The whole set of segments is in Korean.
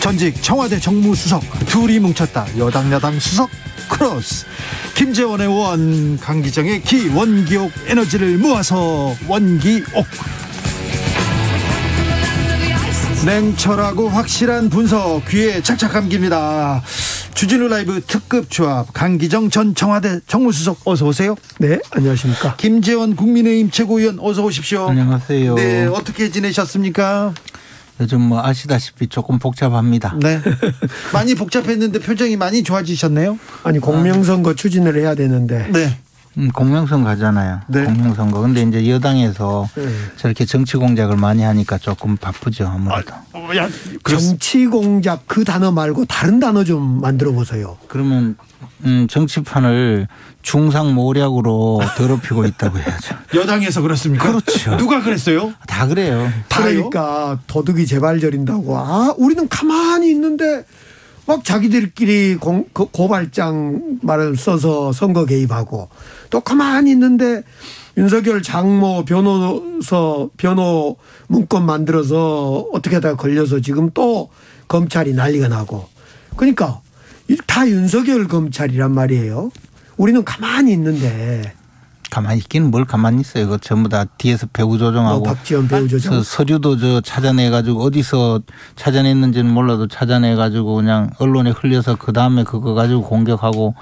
전직 청와대 정무수석 둘이 뭉쳤다. 여당 야당 수석 크로스. 김재원의 원, 강기정의 기, 원기옥 에너지를 모아서 원기옥. 냉철하고 확실한 분석 귀에 착착 감깁니다. 주진우 라이브 특급 조합, 강기정 전 청와대 정무수석 어서 오세요. 네, 안녕하십니까. 김재원 국민의힘 최고위원 어서 오십시오. 안녕하세요. 네, 어떻게 지내셨습니까? 요즘 뭐 아시다시피 조금 복잡합니다. 네. 많이 복잡했는데 표정이 많이 좋아지셨네요. 아니, 공명선거 추진을 해야 되는데. 네. 공명선거 하잖아요. 네. 공명선거. 근데 이제 여당에서 저렇게 정치 공작을 많이 하니까 조금 바쁘죠, 아무래도. 정치 공작 그 단어 말고 다른 단어 좀 만들어 보세요. 그러면 정치판을 중상모략으로 더럽히고 있다고 해야죠. 여당에서 그렇습니까? 그렇죠. 누가 그랬어요? 다 그래요. 그러니까 도둑이 재발 저린다고. 아, 우리는 가만히 있는데 막 자기들끼리 고발장 말을 써서 선거 개입하고, 또 가만히 있는데 윤석열 장모 변호 문건 만들어서 어떻게 하다가 걸려서 지금 또 검찰이 난리가 나고. 그러니까 다 윤석열 검찰이란 말이에요. 우리는 가만히 있는데. 가만히 있기는 뭘 가만히 있어요. 그거 전부 다 뒤에서 배후 조정하고. 박지원 배후 조정. 서류도 저 찾아내가지고 어디서 찾아냈는지는 몰라도 찾아내가지고 그냥 언론에 흘려서 그 다음에 그거 가지고 공격하고.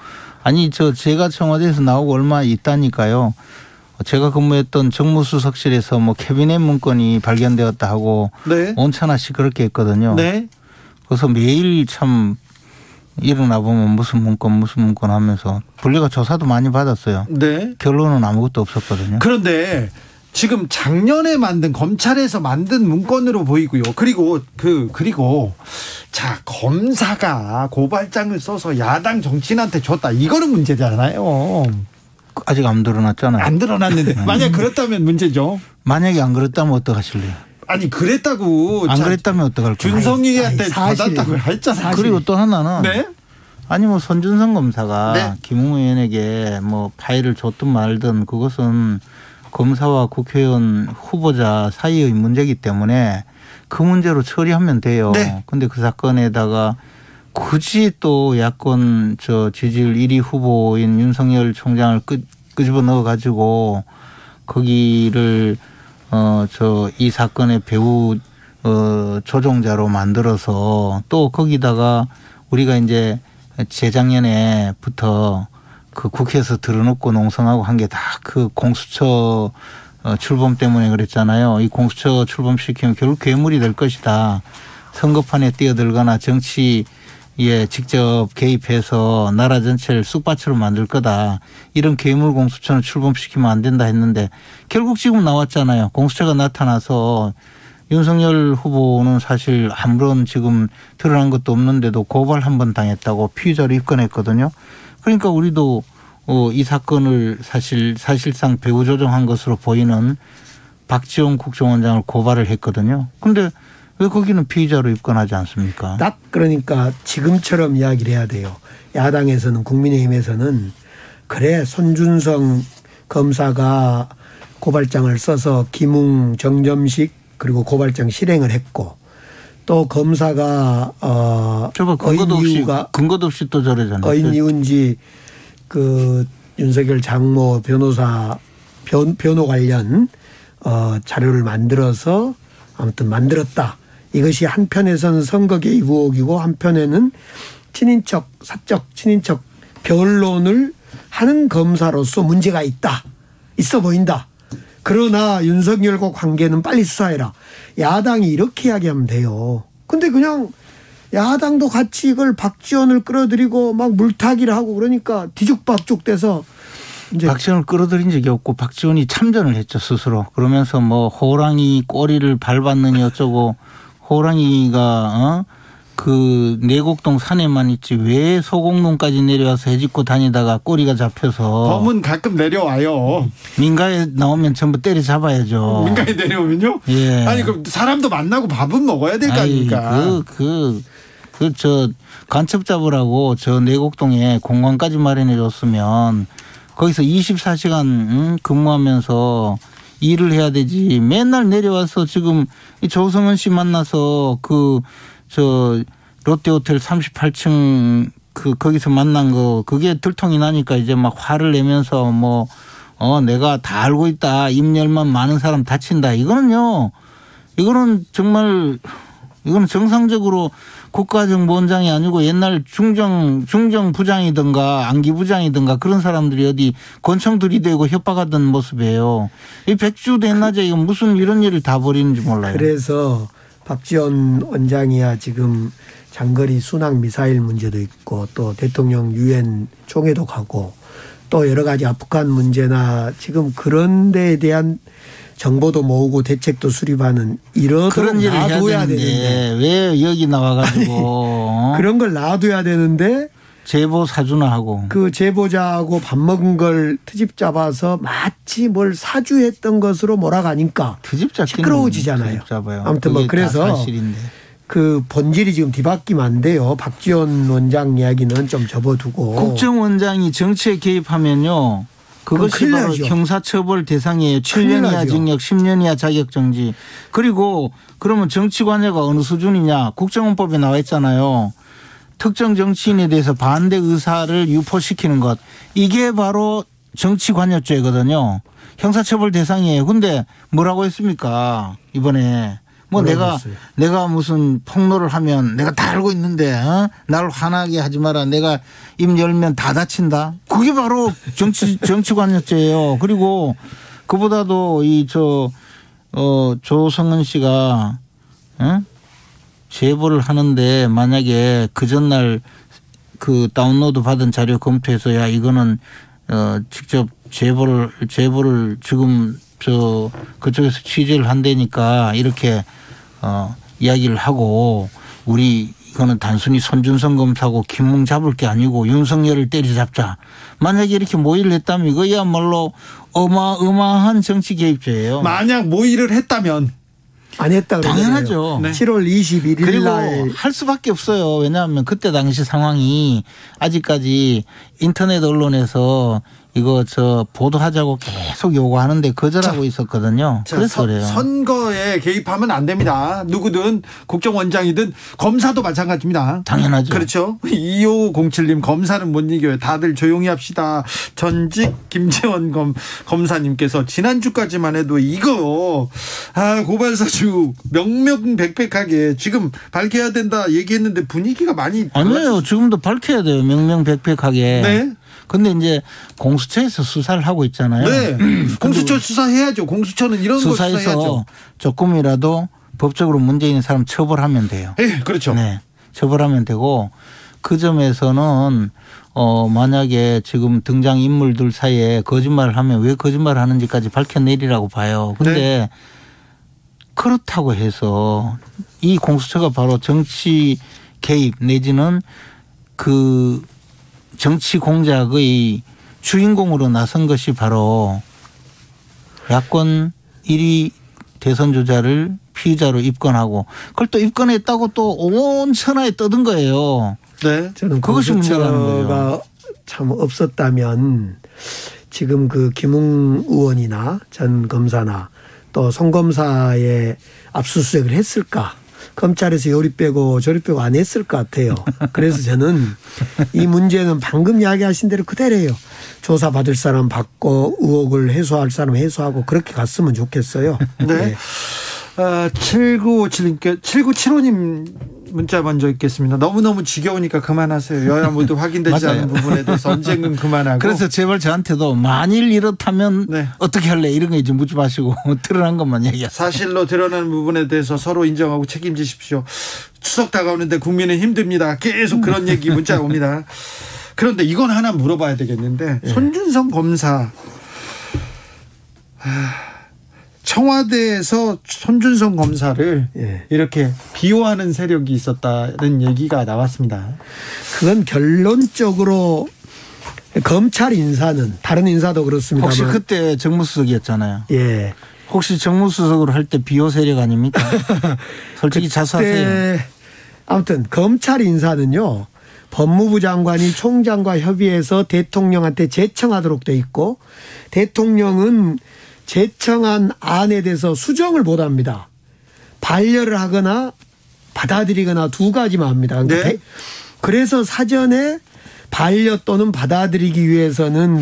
아니 제가 청와대에서 나오고 얼마 있다니까요. 제가 근무했던 정무수석실에서 뭐 캐비넷 문건이 발견되었다 하고 네. 온천하씩 그렇게 했거든요. 네. 그래서 매일 참 일어나 보면 무슨 문건 하면서 분리가 조사도 많이 받았어요. 네. 결론은 아무것도 없었거든요. 그런데 지금 작년에 만든, 검찰에서 만든 문건으로 보이고요. 그리고 자, 검사가 고발장을 써서 야당 정치인한테 줬다. 이거는 문제잖아요. 아직 안 드러났잖아요. 안 드러났는데 만약 그렇다면 문제죠. 만약에 안 그랬다면 어떡하실래요? 아니, 그랬다고. 안 그랬다면 어떡할 거예요? 준성이한테 받았다고 했잖아요. 그리고 또 하나는 네? 아니 뭐 손준성 검사가 네. 김웅 의원에게 뭐 파일을 줬든 말든 그것은 검사와 국회의원 후보자 사이의 문제이기 때문에 그 문제로 처리하면 돼요. 네. 근데 그 사건에다가 굳이 또 야권 지지율 1위 후보인 윤석열 총장을 끄집어 넣어 가지고 거기를 이 사건의 배후 조종자로 만들어서 또 거기다가 우리가 이제 재작년에부터 그 국회에서 들어놓고 농성하고 한 게 다 그 공수처 출범 때문에 그랬잖아요. 이 공수처 출범시키면 결국 괴물이 될 것이다. 선거판에 뛰어들거나 정치에 직접 개입해서 나라 전체를 쑥밭으로 만들 거다. 이런 괴물 공수처는 출범시키면 안 된다 했는데 결국 지금 나왔잖아요. 공수처가 나타나서 윤석열 후보는 사실 아무런 지금 드러난 것도 없는데도 고발 한 번 당했다고 피의자로 입건했거든요. 그러니까 우리도 이 사건을 사실상 배후 조정한 것으로 보이는 박지원 국정원장을 고발을 했거든요. 그런데 왜 거기는 피의자로 입건하지 않습니까? 딱 그러니까 지금처럼 이야기를 해야 돼요. 야당에서는, 국민의힘에서는 그래 손준성 검사가 고발장을 써서 김웅, 정점식 그리고 고발장 실행을 했고, 또 검사가 근거도 없이 또 저러잖아요. 어인 이은지 그 윤석열 장모 변호 관련 자료를 만들어서 아무튼 만들었다. 이것이 한편에서는 선거 개입 의혹이고 한편에는 사적 친인척 변론을 하는 검사로서 문제가 있어 보인다. 그러나 윤석열과 관계는 빨리 수사해라. 야당이 이렇게 이야기하면 돼요. 근데 그냥 야당도 같이 이걸 박지원을 끌어들이고 막 물타기를 하고 그러니까 뒤죽박죽 돼서 이제 박지원을 끌어들인 적이 없고 박지원이 참전을 했죠, 스스로. 그러면서 뭐 호랑이 꼬리를 밟았느니 어쩌고, 호랑이가 그 내곡동 산에만 있지 왜 소곡동까지 내려와서 해집고 다니다가 꼬리가 잡혀서. 범은 가끔 내려와요. 민가에 나오면 전부 때려잡아야죠. 민가에 내려오면요? 예. 아니 그럼 사람도 만나고 밥은 먹어야 될 거 아닙니까? 간첩 잡으라고 저 내곡동에 공간까지 마련해 줬으면 거기서 24시간 근무하면서 일을 해야 되지. 맨날 내려와서 지금 이 조성은 씨 만나서 롯데호텔 38층 거기서 만난 거 그게 들통이 나니까 이제 막 화를 내면서 내가 다 알고 있다. 입 열면 많은 사람 다친다. 이거는 정말 이거는 정상적으로 국가정보원장이 아니고 옛날 중정부장이든가 안기부장이든가 그런 사람들이 어디 권총 들이대고 협박하던 모습이에요. 이 백주 대낮에 이거 무슨 이런 일을 다 벌이는지 몰라요. 그래서 박지원 원장이야 지금 장거리 순항 미사일 문제도 있고 또 대통령 유엔 총회도 가고 또 여러 가지 아프간 문제나 지금 그런 데에 대한 정보도 모으고 대책도 수립하는 그런 일을 놔둬야 해야 되는데 왜 여기 나와가지고 그런 걸 놔둬야 되는데 제보 사주나 하고 그 제보자하고 밥 먹은 걸 트집 잡아서 마치 뭘 사주했던 것으로 몰아가니까 트집 잡기는 시끄러워지잖아요. 아무튼 그래서 사실인데. 그 본질이 지금 뒤바뀌면 안 돼요. 박지원 원장 이야기는 좀 접어두고. 국정원장이 정치에 개입하면요. 그것이 바로 나죠. 형사처벌 대상이에요. 7년 이하 징역 10년 이하 자격정지. 그리고 그러면 정치 관여가 어느 수준이냐. 국정원법에 나와 있잖아요. 특정 정치인에 대해서 반대 의사를 유포시키는 것. 이게 바로 정치 관여죄거든요. 형사처벌 대상이에요. 근데 뭐라고 했습니까? 이번에. 내가 무슨 폭로를 하면 내가 다 알고 있는데 나를 화나게 하지 마라. 내가 입 열면 다 다친다. 그게 바로 정치 관여죄예요. 그리고 그보다도 조성은 씨가 제보를 하는데 만약에 그 전날 그 다운로드 받은 자료 검토해서 야 이거는 직접 제보를 지금 그쪽에서 취재를 한다니까 이렇게 이야기를 하고 우리 이거는 단순히 손준성 검사고 김웅 잡을 게 아니고 윤석열을 때려잡자. 만약에 이렇게 모의를 했다면 이거야말로 어마어마한 정치 개입죄예요. 만약 모의를 했다면. 안 했다 그러잖아요. 당연하죠. 네. 7월 21일 그리고 날 할 수밖에 없어요. 왜냐하면 그때 당시 상황이 아직까지 인터넷 언론에서 이거 보도하자고 계속 요구하는데 거절하고 있었거든요. 그래서 그래요. 선거에 개입하면 안 됩니다. 누구든 국정원장이든 검사도 마찬가지입니다. 당연하죠. 그렇죠. 2507님 검사는 못 이겨요. 다들 조용히 합시다. 전직 김재원 검사님께서 지난주까지만 해도 이거 고발사주 명명백백하게 지금 밝혀야 된다 얘기했는데 분위기가 많이 아니에요. 지금도 밝혀야 돼요. 명명백백하게. 네. 근데 이제 공수처에서 수사를 하고 있잖아요. 네. 공수처 수사해야죠. 공수처는 이런 거 수사해야죠. 수사해서 조금이라도 법적으로 문제 있는 사람 처벌하면 돼요. 네, 그렇죠. 네. 처벌하면 되고 그 점에서는 만약에 지금 등장 인물들 사이에 거짓말을 하면 왜 거짓말을 하는지까지 밝혀내리라고 봐요. 근데 네. 그렇다고 해서 이 공수처가 바로 정치 개입 내지는 그 정치 공작의 주인공으로 나선 것이 바로 야권 1위 대선 주자를 피의자로 입건하고 그걸 또 입건했다고 또 온 천하에 떠든 거예요. 네. 저는 그것이 문제라는 거예요. 참 없었다면 지금 그 김웅 의원이나 전 검사나 또 송 검사의 압수수색을 했을까? 검찰에서 요리 빼고 저리 빼고 안 했을 것 같아요. 그래서 저는 이 문제는 방금 이야기하신 대로 그대로예요. 조사받을 사람 받고 의혹을 해소할 사람 해소하고 그렇게 갔으면 좋겠어요. 네. 네. 7975님 문자 먼저 읽겠습니다. 너무너무 지겨우니까 그만하세요. 여야 모두 확인되지 않은 부분에 대해서 언젠간 그만하고. 그래서 제발 저한테도 만일 이렇다면 네. 어떻게 할래 이런 거 이제 묻지 마시고 드러난 것만 얘기하세요. 사실로 드러나는 부분에 대해서 서로 인정하고 책임지십시오. 추석 다가오는데 국민은 힘듭니다. 계속 그런 얘기 문자 옵니다. 그런데 이건 하나 물어봐야 되겠는데 손준성 검사 청와대에서 손준성 검사를 이렇게 비호하는 세력이 있었다는 얘기가 나왔습니다. 그건 결론적으로 검찰 인사는 다른 인사도 그렇습니다만 혹시 그때 정무수석이었잖아요. 예. 혹시 정무수석으로 할 때 비호 세력 아닙니까? 솔직히 자수하세요. 아무튼 검찰 인사는요. 법무부 장관이 총장과 협의해서 대통령한테 제청하도록 돼 있고 대통령은 제청한 안에 대해서 수정을 못 합니다. 반려를 하거나 받아들이거나 두 가지만 합니다. 네. 그래서 사전에 반려 또는 받아들이기 위해서는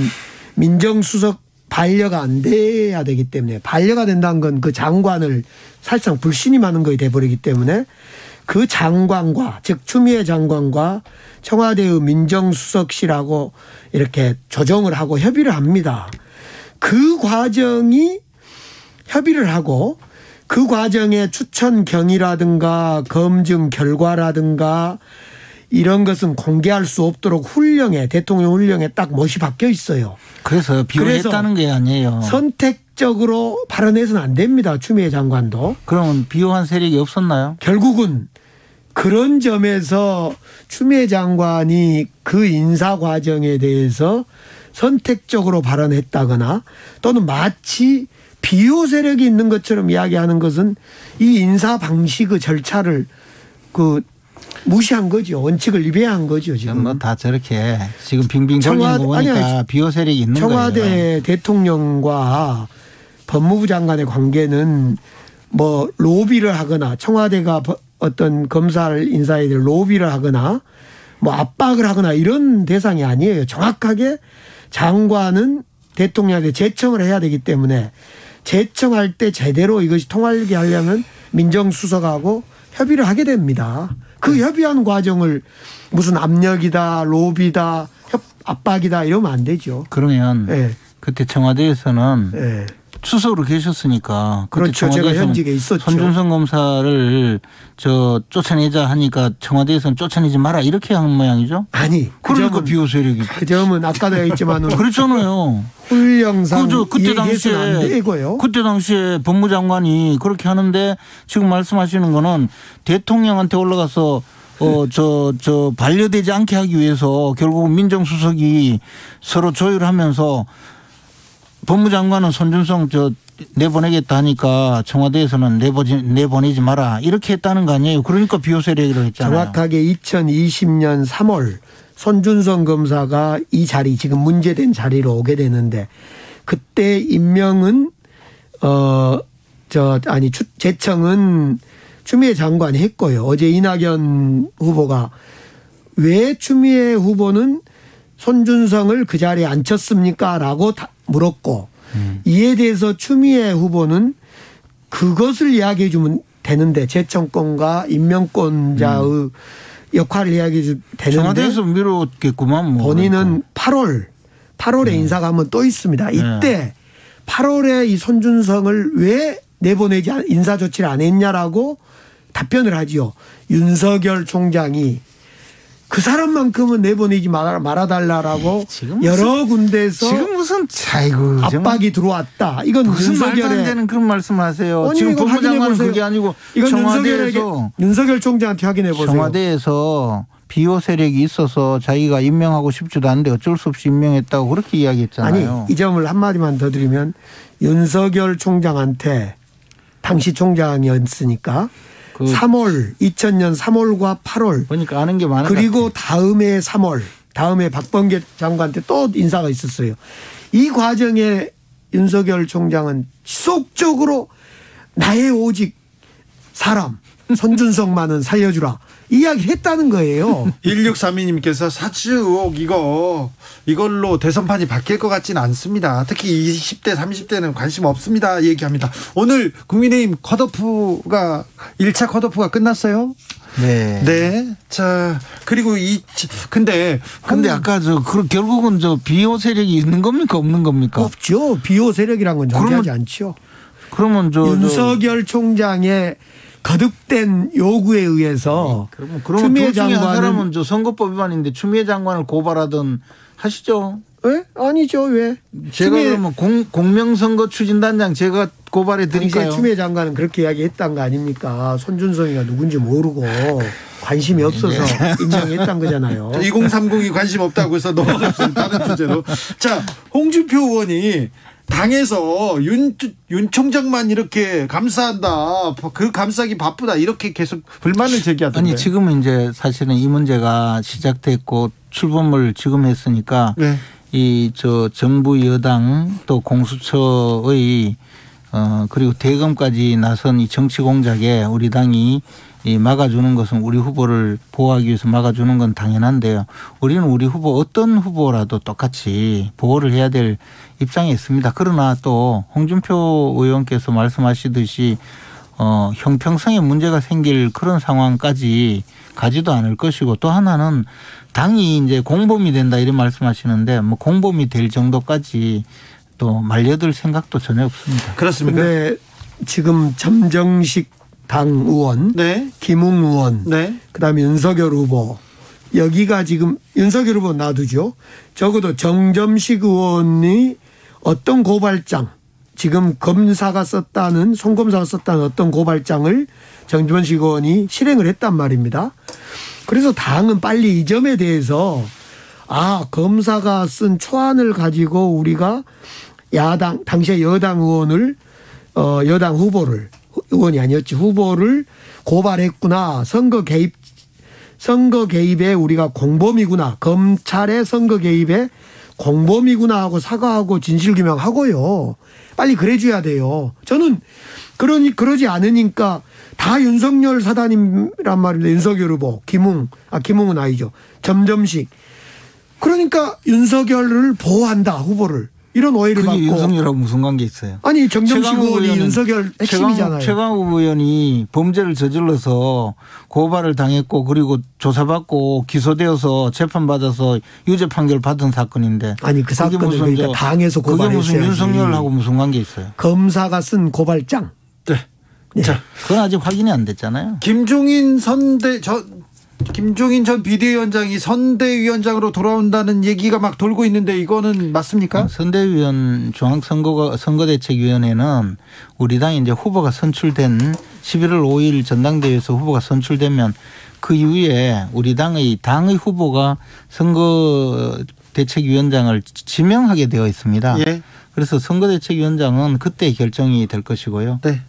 민정수석 반려가 안 돼야 되기 때문에 반려가 된다는 건 그 장관을 사실상 불신임하는 것이 돼버리기 때문에 그 장관과 즉 추미애 장관과 청와대의 민정수석실하고 이렇게 조정을 하고 협의를 합니다. 그 과정이 협의를 하고 그 과정에 추천 경위라든가 검증 결과라든가 이런 것은 공개할 수 없도록 대통령 훈령에 딱 못이 박혀 있어요. 그래서 비호했다는 게 아니에요. 선택적으로 발언해서는 안 됩니다. 추미애 장관도. 그러면 비호한 세력이 없었나요? 결국은 그런 점에서 추미애 장관이 그 인사 과정에 대해서 선택적으로 발언했다거나 또는 마치 비호 세력이 있는 것처럼 이야기하는 것은 이 인사 방식의 절차를 무시한 거죠. 원칙을 위배한 거죠. 지금 뭐 다 저렇게 지금 빙빙 돌리는 거 보니까 비호 세력이 있는 청와대 거예요. 청와대 대통령과 법무부 장관의 관계는 뭐 로비를 하거나 청와대가 어떤 검사를 인사에 대해 로비를 하거나 뭐 압박을 하거나 이런 대상이 아니에요. 정확하게 장관은 대통령에게 제청을 해야 되기 때문에 제청할 때 제대로 이것이 통하게 하려면 민정수석하고 협의를 하게 됩니다. 그 협의하는 과정을 무슨 압력이다, 로비다, 압박이다 이러면 안 되죠. 그러면 네. 그때 청와대에서는 네. 수석으로 계셨으니까 그때 그렇죠. 제가 현직에 있었죠. 손준성 검사를 쫓아내자 하니까 청와대에서는 쫓아내지 마라 이렇게 한 모양이죠. 아니. 그러니까 비호 세력이. 그 점은 아까도 했지만은 그렇잖아요. 훈령상 그때 안 되고요. 그때 당시에 법무장관이 그렇게 하는데 지금 말씀하시는 거는 대통령한테 올라가서 반려되지 않게 하기 위해서 결국은 민정수석이 서로 조율하면서 법무장관은 손준성 내보내겠다 하니까 청와대에서는 내보내지 마라 이렇게 했다는 거 아니에요. 그러니까 비호 세력이라고 했잖아요. 정확하게 2020년 3월 손준성 검사가 이 자리 지금 문제된 자리로 오게 되는데 그때 임명은 제청은 추미애 장관이 했고요. 어제 이낙연 후보가 왜 추미애 후보는 손준성을 그 자리에 앉혔습니까? 라고 물었고 이에 대해서 추미애 후보는 그것을 이야기해 주면 되는데 제청권과 임명권자의 역할을 이야기해 주면 되는데 청와대에서 미뤘겠구만. 뭐 본인은 8월에 인사가 한번 또 있습니다. 이때 8월에 이 손준성을 왜 내보내지 인사 조치를 안 했냐라고 답변을 하지요. 윤석열 총장이 그 사람만큼은 내보내지 말아달라고 여러 군데에서 지금 무슨 압박이 들어왔다. 이건 무슨 말도 안 되는 그런 말씀하세요. 지금 법무장관은 그게 아니고 이건 청와대에서 윤석열 총장한테 확인해 보세요. 청와대에서 비호 세력이 있어서 자기가 임명하고 싶지도 않은데 어쩔 수 없이 임명했다고 그렇게 이야기했잖아요. 아니 이 점을 한마디만 더 드리면 윤석열 총장한테 당시 총장이었으니까 2000년 3월과 8월 보니까 아는 게 많은 그리고 다음에 3월 다음에 박범계 장관한테 또 인사가 있었어요. 이 과정에 윤석열 총장은 지속적으로 나의 오직 사람 손준성만은 살려주라 이야기를 했다는 거예요. 1632님께서 사주 의혹 이걸로 대선판이 바뀔 것 같지는 않습니다. 특히 20대 30대는 관심 없습니다 얘기합니다. 오늘 국민의힘 1차 컷오프가 끝났어요. 네. 네. 자, 그리고 근데 아까 결국은 비호 세력이 있는 겁니까 없는 겁니까? 없죠. 비호 세력이란 건 존재하지 않죠. 그러면 윤석열 총장의 거듭된 요구에 의해서 그러면 둘 중에 한 사람은 선거법 위반인데 추미애 장관을 고발하든 하시죠. 왜? 아니죠. 왜? 제가 그러면 공명선거 추진단장 제가 고발해 드릴까요? 추미애 장관은 그렇게 이야기했던 거 아닙니까? 손준성이가 누군지 모르고 관심이 없어서 인정했던 거잖아요. 2030이 관심 없다고 해서 넘어갔습니다. 다른 주제로. 자, 홍준표 의원이 당에서 윤 총장만 이렇게 감싸한다. 그 감싸기 바쁘다. 이렇게 계속 불만을 제기하던데. 아니 지금은 이제 사실은 이 문제가 시작됐고 출범을 지금 했으니까 네. 정부 여당 또 공수처의 그리고 대검까지 나선 이 정치 공작에 우리 당이 막아주는 것은 우리 후보를 보호하기 위해서 막아주는 건 당연한데요. 우리는 우리 후보 어떤 후보라도 똑같이 보호를 해야 될 입장에 있습니다. 그러나 또 홍준표 의원께서 말씀하시듯이 형평성에 문제가 생길 그런 상황까지 가지도 않을 것이고 또 하나는 당이 이제 공범이 된다 이런 말씀하시는데 뭐 공범이 될 정도까지 또 말려들 생각도 전혀 없습니다. 그렇습니까? 근데 지금 점정식 당 의원, 네. 김웅 의원, 네. 그다음에 윤석열 후보 여기가 지금 윤석열 후보 놔두죠. 적어도 정점식 의원이 어떤 고발장 지금 검사가 썼다는 송검사가 썼다는 어떤 고발장을 정점식 의원이 실행을 했단 말입니다. 그래서 당은 빨리 이 점에 대해서 검사가 쓴 초안을 가지고 우리가 야당 당시에 여당 의원을 여당 후보를 의원이 아니었지 후보를 고발했구나. 선거 개입에 우리가 공범이구나. 검찰의 선거 개입에 공범이구나 하고 사과하고 진실규명하고요. 빨리 그래줘야 돼요. 저는 그러지 않으니까 다 윤석열 사단이란 말입니다. 윤석열 후보, 김웅은 아니죠. 점점식. 그러니까 윤석열을 보호한다 후보를. 이런 오해를 받고. 윤석열하고 무슨 관계 있어요? 아니 정점식 의원이 윤석열 핵심이잖아요. 최강욱 의원이 범죄를 저질러서 고발을 당했고 그리고 조사받고 기소되어서 재판받아서 유죄 판결 받은 사건인데. 아니 그 사건은 그러니까 당에서 고발했어야지. 그게 무슨 윤석열하고 무슨 관계 있어요? 검사가 쓴 고발장. 네. 네. 자, 그건 아직 확인이 안 됐잖아요. 김종인 전 비대위원장이 선대위원장으로 돌아온다는 얘기가 막 돌고 있는데 이거는 맞습니까? 선대위원 중앙선거대책위원회는 우리 당이 이제 후보가 선출된 11월 5일 전당대회에서 후보가 선출되면 그 이후에 우리 당의 후보가 선거대책위원장을 지명하게 되어 있습니다. 예. 그래서 선거대책위원장은 그때 결정이 될 것이고요. 네.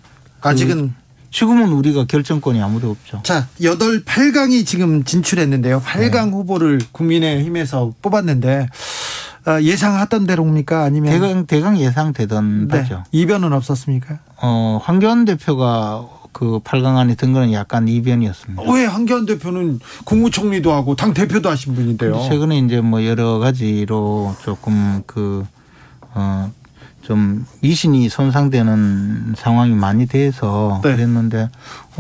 아직은 지금은 우리가 결정권이 아무도 없죠. 자, 8강이 지금 진출했는데요. 8강 후보를 국민의힘에서 뽑았는데 예상하던 대로입니까? 아니면 대강 예상되던 바죠. 이변은 없었습니까? 황교안 대표가 그 8강 안에 든 거는 약간 이변이었습니다. 왜 황교안 대표는 국무총리도 하고 당 대표도 하신 분인데요. 최근에 이제 뭐 여러 가지로 조금 좀 미신이 손상되는 상황이 많이 돼서 네. 그랬는데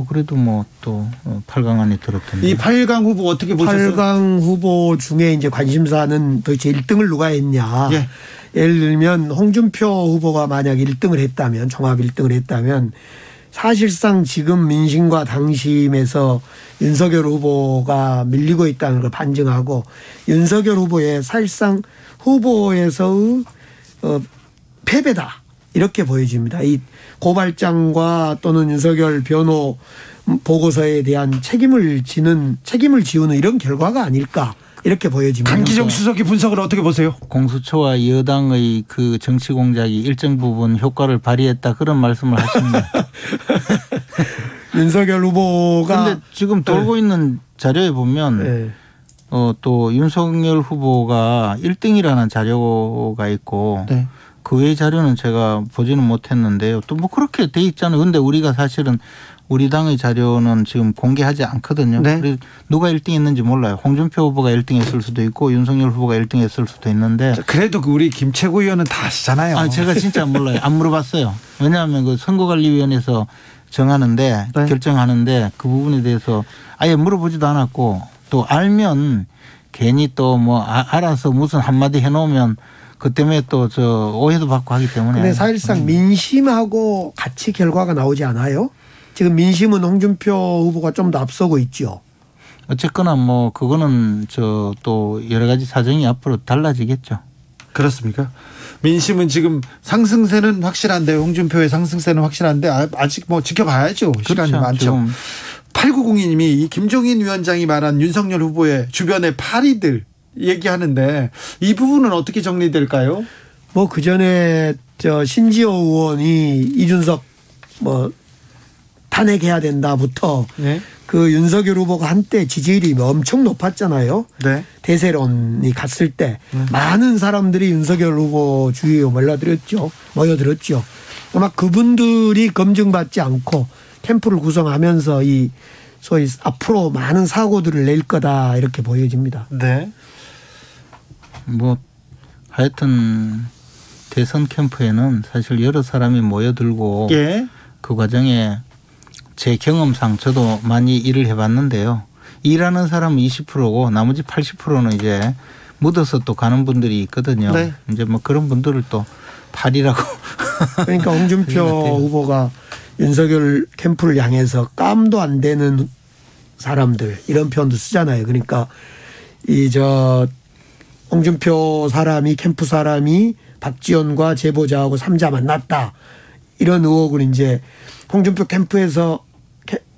그래도 뭐 또 8강 안에 들었던데. 이 8강 후보 어떻게 보셨어요? 8강 후보 중에 이제 관심사는 도대체 1등을 누가 했냐. 예. 예를 들면 홍준표 후보가 만약 1등을 했다면 종합 1등을 했다면 사실상 지금 민심과 당심에서 윤석열 후보가 밀리고 있다는 걸 반증하고 윤석열 후보의 사실상 후보에서의 패배다 이렇게 보여집니다. 이 고발장과 또는 윤석열 변호 보고서에 대한 책임을 지우는 이런 결과가 아닐까 이렇게 보여집니다. 강기정 수석이 분석을 어떻게 보세요? 공수처와 여당의 그 정치 공작이 일정 부분 효과를 발휘했다 그런 말씀을 하십니다. 윤석열 후보가 그런데 지금 돌고 있는 자료에 보면 또 윤석열 후보가 1등이라는 자료가 있고 네. 그 외의 자료는 제가 보지는 못했는데요. 또 뭐 그렇게 돼 있잖아요. 그런데 우리가 사실은 우리 당의 자료는 지금 공개하지 않거든요. 네. 그래서 누가 1등 했는지 몰라요. 홍준표 후보가 1등 했을 수도 있고 윤석열 후보가 1등 했을 수도 있는데. 그래도 우리 김채구 의원은 다 아시잖아요. 제가 진짜 몰라요. 안 물어봤어요. 왜냐하면 그 선거관리위원회에서 정하는데 네. 결정하는데 그 부분에 대해서 아예 물어보지도 않았고 또 알면 괜히 또 뭐 알아서 무슨 한마디 해놓으면 그 때문에 또 오해도 받고 하기 때문에. 근데 사실상 민심하고 같이 결과가 나오지 않아요? 지금 민심은 홍준표 후보가 좀 더 앞서고 있죠. 어쨌거나 뭐 그거는 또 여러 가지 사정이 앞으로 달라지겠죠. 그렇습니까? 민심은 지금 상승세는 확실한데 홍준표의 상승세는 확실한데 아직 뭐 지켜봐야죠. 시간이 그렇죠. 많죠. 8902님이 이 김종인 위원장이 말한 윤석열 후보의 주변의 파리들 얘기하는데 이 부분은 어떻게 정리될까요? 뭐 그전에 신지호 의원이 이준석 뭐 탄핵해야 된다부터 네. 그 윤석열 후보가 한때 지지율이 엄청 높았잖아요. 네. 대세론이 갔을 때 많은 사람들이 윤석열 후보 주위에 모여들었죠. 아마 그분들이 검증받지 않고 캠프를 구성하면서 이 소위 앞으로 많은 사고들을 낼 거다 이렇게 보여집니다. 네. 뭐 하여튼 대선 캠프에는 사실 여러 사람이 모여들고 예. 그 과정에 제 경험상 저도 많이 일을 해봤는데요. 일하는 사람은 20%고 나머지 80%는 이제 묻어서 또 가는 분들이 있거든요. 네. 이제 뭐 그런 분들을 또 팔이라고. 그러니까 홍준표 후보가 윤석열 캠프를 향해서 깜도 안 되는 사람들 이런 표현도 쓰잖아요. 그러니까 홍준표 사람이 캠프 사람이 박지원과 제보자하고 3자 만났다. 이런 의혹을 이제 홍준표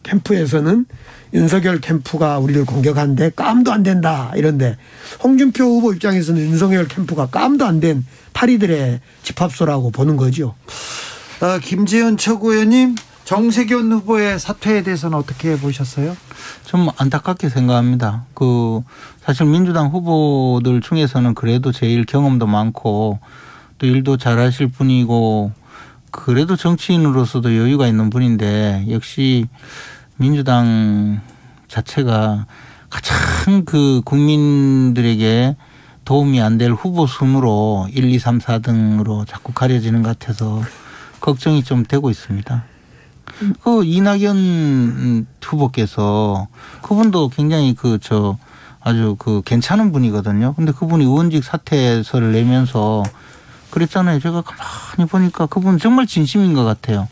캠프에서는 윤석열 캠프가 우리를 공격한데 깜도 안 된다. 이런데 홍준표 후보 입장에서는 윤석열 캠프가 깜도 안 된 파리들의 집합소라고 보는 거죠. 김재현 최고위원님, 정세균 후보의 사퇴에 대해서는 어떻게 보셨어요? 좀 안타깝게 생각합니다. 사실 민주당 후보들 중에서는 그래도 제일 경험도 많고 또 일도 잘하실 분이고 그래도 정치인으로서도 여유가 있는 분인데 역시 민주당 자체가 가장 국민들에게 도움이 안 될 후보 순으로 1, 2, 3, 4등으로 자꾸 가려지는 것 같아서 걱정이 좀 되고 있습니다. 이낙연 후보께서 그분도 굉장히 아주 괜찮은 분이거든요. 근데 그분이 의원직 사퇴서를 내면서 그랬잖아요. 제가 가만히 보니까 그분 정말 진심인 것 같아요.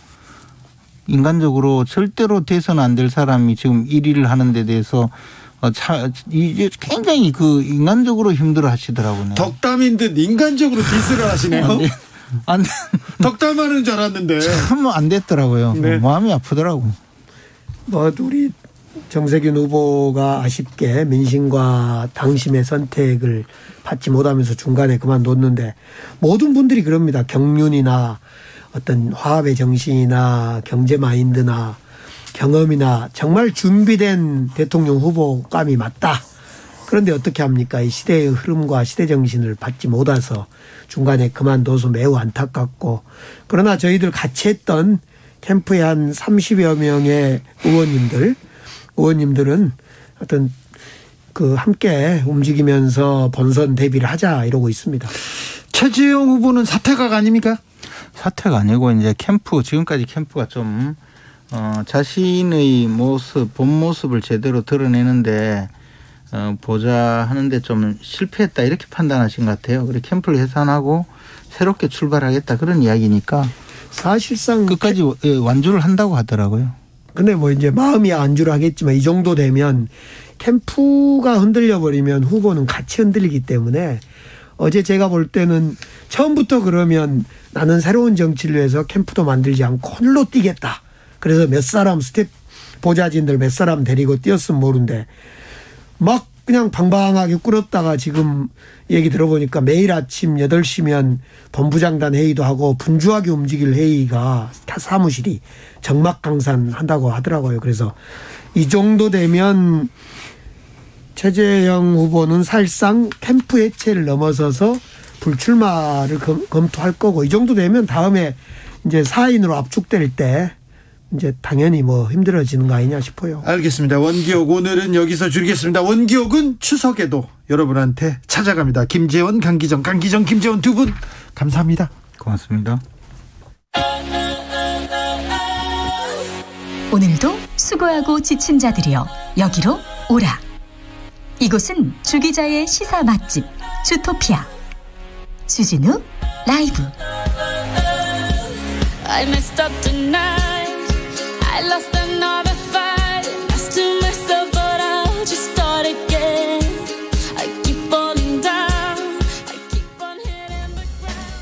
인간적으로 절대로 돼서는 안 될 사람이 지금 1위를 하는 데 대해서 이제 굉장히 인간적으로 힘들어 하시더라고요. 덕담인 듯 인간적으로 디스를 하시네요. 안 돼. 덕담하는 줄 알았는데. 참 안 됐더라고요. 네. 마음이 아프더라고. 우리 정세균 후보가 아쉽게 민심과 당심의 선택을 받지 못하면서 중간에 그만뒀는데 모든 분들이 그럽니다. 경륜이나 어떤 화합의 정신이나 경제 마인드나 경험이나 정말 준비된 대통령 후보감이 맞다. 그런데 어떻게 합니까? 이 시대의 흐름과 시대 정신을 받지 못해서 중간에 그만둬서 매우 안타깝고, 그러나 저희들 같이 했던 캠프의 한 30여 명의 의원님들은 어떤 함께 움직이면서 본선 대비를 하자 이러고 있습니다. 최재형 후보는 사퇴각 아닙니까? 사퇴가 아니고 이제 지금까지 캠프가 좀 자신의 본 모습을 제대로 드러내는데 보자 하는데 좀 실패했다 이렇게 판단하신 것 같아요. 그래 캠프를 해산하고 새롭게 출발하겠다 그런 이야기니까 사실상 끝까지 완주를 한다고 하더라고요. 근데 이제 마음이 안주를 하겠지만 이 정도 되면 캠프가 흔들려 버리면 후보는 같이 흔들리기 때문에 어제 제가 볼 때는 처음부터 그러면 나는 새로운 정치를 위해서 캠프도 만들지 않고 홀로 뛰겠다. 그래서 몇 사람 보좌진들 몇 사람 데리고 뛰었으면 모르는데 막 그냥 방방하게 꿇었다가 지금 얘기 들어보니까 매일 아침 8시면 본부장단 회의도 하고 분주하게 움직일 회의가 사무실이 정막강산한다고 하더라고요. 그래서 이 정도 되면 최재형 후보는 사실상 캠프 해체를 넘어서서 불출마를 검토할 거고, 이 정도 되면 다음에 이제 4인으로 압축될 때 이제 당연히 힘들어지는 거 아니냐 싶어요. 알겠습니다. 원기옥 오늘은 여기서 줄이겠습니다. 원기옥은 추석에도 여러분한테 찾아갑니다. 김재원, 강기정, 김재원 두 분 감사합니다. 고맙습니다. 오늘도 수고하고 지친 자들이여 여기로 오라. 이곳은 주 기자의 시사 맛집 주토피아 주진우 라이브. I messed up tonight. I lost another fight. I still mess up, but I'll just start again. I keep falling down. I keep on hitting the ground.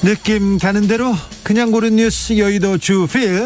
느낌 가는 대로 그냥 고른 뉴스 여의도 주필.